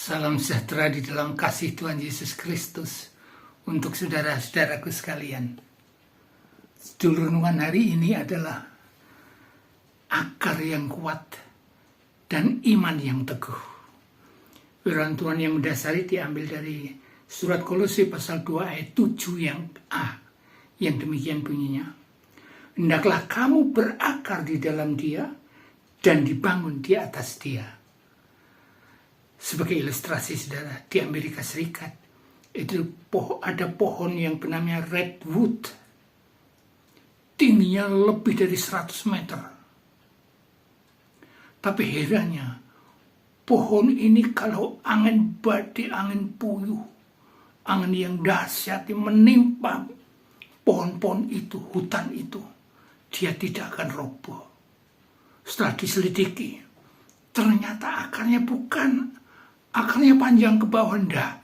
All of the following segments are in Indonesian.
Salam sejahtera di dalam kasih Tuhan Yesus Kristus untuk saudara-saudaraku sekalian. Judul renungan hari ini adalah akar yang kuat dan iman yang teguh. Firman Tuhan yang mendasari diambil dari surat Kolose pasal 2 ayat 7 yang A, yang demikian bunyinya. Hendaklah kamu berakar di dalam Dia dan dibangun di atas Dia. Sebagai ilustrasi saudara, di Amerika Serikat itu ada pohon yang bernama redwood, tingginya lebih dari 100 meter. Tapi herannya, pohon ini kalau angin badai, angin puyuh, angin yang dahsyat menimpa pohon-pohon itu, hutan itu, dia tidak akan roboh. Setelah diselidiki, ternyata akarnya panjang ke bawah, enggak.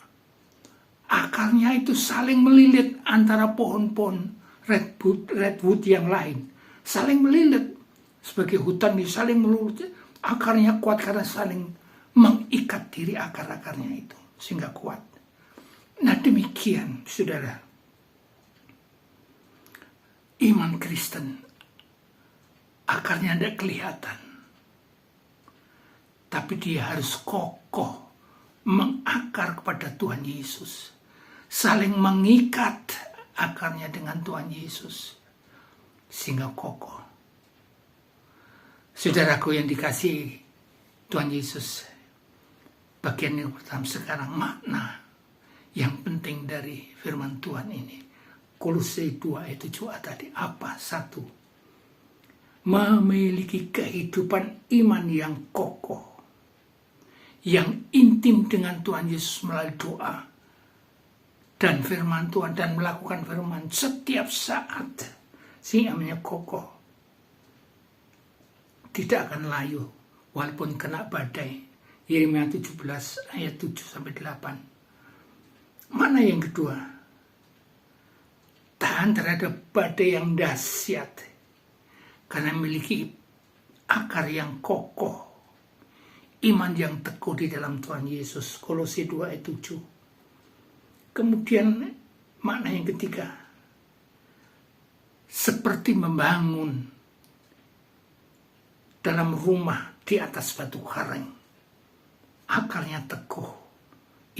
Akarnya itu saling melilit antara pohon-pohon redwood yang lain. Saling melilit. Sebagai hutan ini saling melilit. Akarnya kuat karena saling mengikat diri akar-akarnya itu. Sehingga kuat. Nah demikian saudara. Iman Kristen. Akarnya tidak kelihatan. Tapi dia harus kokoh. Mengakar kepada Tuhan Yesus, saling mengikat akarnya dengan Tuhan Yesus sehingga kokoh. Saudaraku yang dikasihi Tuhan Yesus, bagian yang pertama sekarang makna yang penting dari firman Tuhan ini. Kolose 2 ayat 7a tadi apa? 1. Memiliki kehidupan iman yang kokoh, yang intim dengan Tuhan Yesus melalui doa dan firman Tuhan, dan melakukan firman setiap saat sehingga namanya kokoh, tidak akan layu walaupun kena badai. Yeremia 17 ayat 7-8. Mana yang kedua? Tahan terhadap badai yang dahsyat karena memiliki akar yang kokoh, iman yang teguh di dalam Tuhan Yesus. Kolose 2 ayat 7. Kemudian makna yang ketiga, seperti membangun dalam rumah di atas batu karang. Akarnya teguh,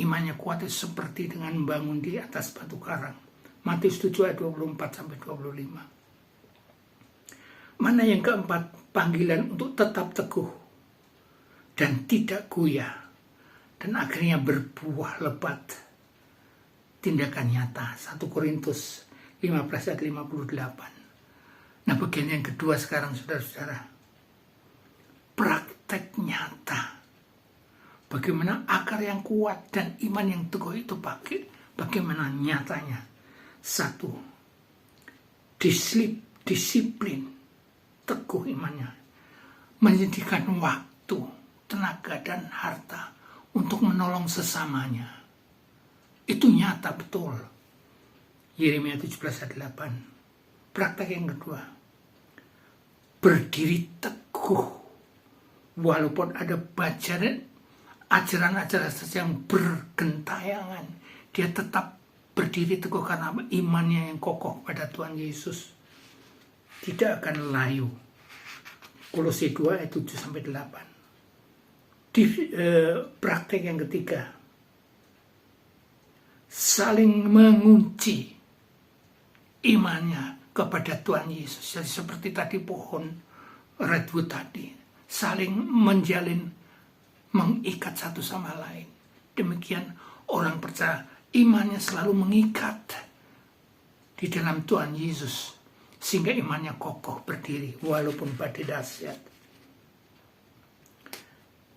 imannya kuat seperti dengan membangun di atas batu karang. Matius 7 ayat 24-25. Mana yang keempat, panggilan untuk tetap teguh dan tidak goyah, dan akhirnya berbuah lebat, tindakan nyata. 1 Korintus 15 ayat 58. Nah bagian yang kedua sekarang saudara-saudara, praktek nyata. Bagaimana akar yang kuat dan iman yang teguh itu bagaimana nyatanya. 1. Disiplin, teguh imannya, menyediakan waktu, tenaga dan harta untuk menolong sesamanya. Itu nyata betul. Yeremia 17 ayat 8. Praktek yang kedua, berdiri teguh walaupun ada ajaran-ajaran yang bergentayangan, dia tetap berdiri teguh karena imannya yang kokoh pada Tuhan Yesus. Tidak akan layu. Kolose 2 ayat 7-8. Praktek yang ketiga, saling mengunci imannya kepada Tuhan Yesus. Jadi seperti tadi pohon redwood tadi, saling menjalin, mengikat satu sama lain. Demikian orang percaya, imannya selalu mengikat di dalam Tuhan Yesus sehingga imannya kokoh berdiri walaupun badai dahsyat.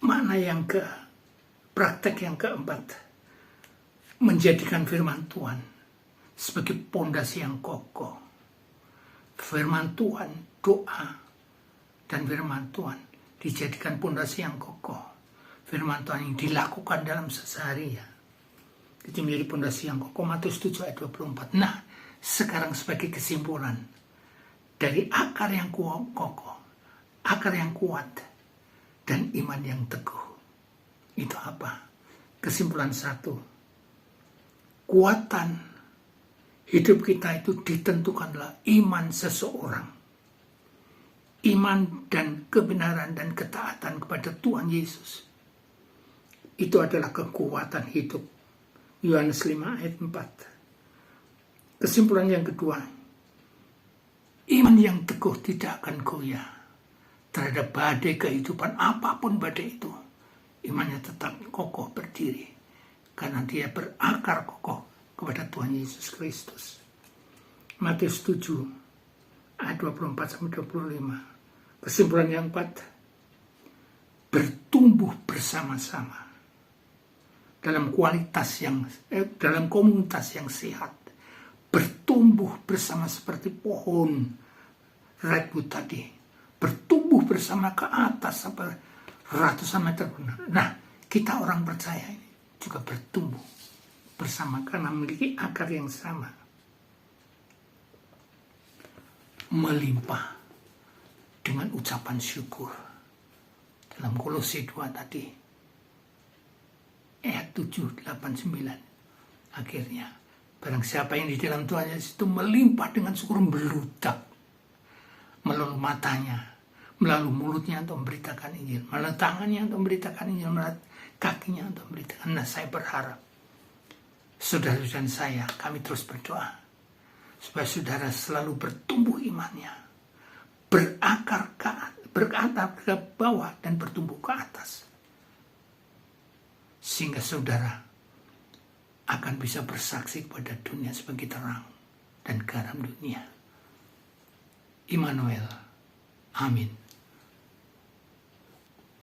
Mana yang praktek yang keempat, menjadikan firman Tuhan sebagai pondasi yang kokoh. Firman Tuhan, doa, dan firman Tuhan dijadikan pondasi yang kokoh. Firman Tuhan yang dilakukan dalam sehari-hari itu menjadi pondasi yang kokoh. Matius 7 ayat 24. Nah, sekarang sebagai kesimpulan dari akar yang kokoh, akar yang kuat, dan iman yang teguh. Itu apa? Kesimpulan satu, kuatan hidup kita itu ditentukanlah iman seseorang. Iman dan kebenaran dan ketaatan kepada Tuhan Yesus. Itu adalah kekuatan hidup. Yohanes 5 ayat 4. Kesimpulan yang kedua, iman yang teguh tidak akan goyah terhadap badai kehidupan, apapun badai itu. Imannya tetap kokoh berdiri karena dia berakar kokoh kepada Tuhan Yesus Kristus. Matius 7 ayat 24-25. Kesimpulan yang keempat, bertumbuh bersama-sama dalam dalam komunitas yang sehat, bertumbuh bersama seperti pohon redwood tadi, bertumbuh bersama ke atas sampai ratusan meter. Nah, kita orang percaya ini juga bertumbuh bersama karena memiliki akar yang sama, melimpah dengan ucapan syukur. Dalam Kolose 2 tadi, ayat 7, 8, 9. Akhirnya, barang siapa yang di dalam Tuhan Yesus itu melimpah dengan syukur, meludak melalui matanya, melalui mulutnya untuk memberitakan Injil, melalui tangannya untuk memberitakan Injil, melalui kakinya untuk memberitakan. Nah, saya berharap saudara dan saya, kami terus berdoa supaya saudara selalu bertumbuh imannya, berakar ke bawah dan bertumbuh ke atas, sehingga saudara akan bisa bersaksi kepada dunia sebagai terang dan garam dunia. Immanuel. Amin.